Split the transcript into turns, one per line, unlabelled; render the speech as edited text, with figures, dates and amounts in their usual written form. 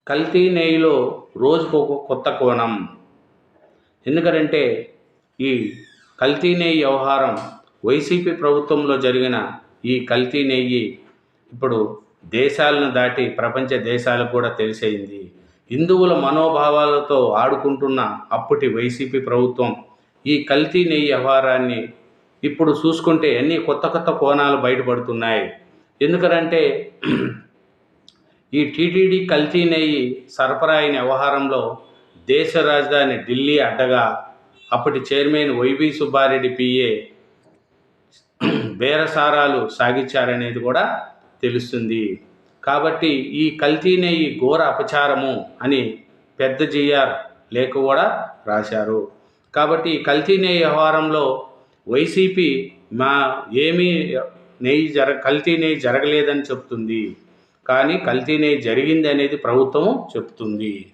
కల్తీ నెయ్యిలో రోజుకు ఒక కొత్త కోణం. ఎందుకంటే ఈ కల్తీ నెయ్యి వ్యవహారం వైసీపీ ప్రభుత్వంలో జరిగిన ఈ కల్తీ నెయ్యి ఇప్పుడు దేశాలను దాటి ప్రపంచ దేశాలకు కూడా తెలిసైంది. హిందువుల మనోభావాలతో ఆడుకుంటున్న అప్పటి వైసీపీ ప్రభుత్వం ఈ కల్తీ నెయ్యి వ్యవహారాన్ని ఇప్పుడు చూసుకుంటే అన్ని కొత్త కొత్త కోణాలు బయటపడుతున్నాయి. ఎందుకంటే ఈ టీటీడీ కల్తీ నెయ్యి సరఫరా అయిన వ్యవహారంలో దేశ రాజధాని ఢిల్లీ అడ్డగా అప్పటి చైర్మన్ వైవి సుబ్బారెడ్డి పిఏ బేరసారాలు సాగించారనేది కూడా తెలుస్తుంది. కాబట్టి ఈ కల్తీ నెయ్యి ఘోర అపచారము అని పెద్ద జిఆర్ లేఖ కూడా రాశారు. కాబట్టి ఈ కల్తీ నెయ్యి వ్యవహారంలో వైసీపీ ఏమీ కల్తీ నెయ్యి జరగలేదని చెప్తుంది, కానీ కల్తీ నెయ్యి జరిగింది అనేది ప్రభుత్వం చెప్తుంది.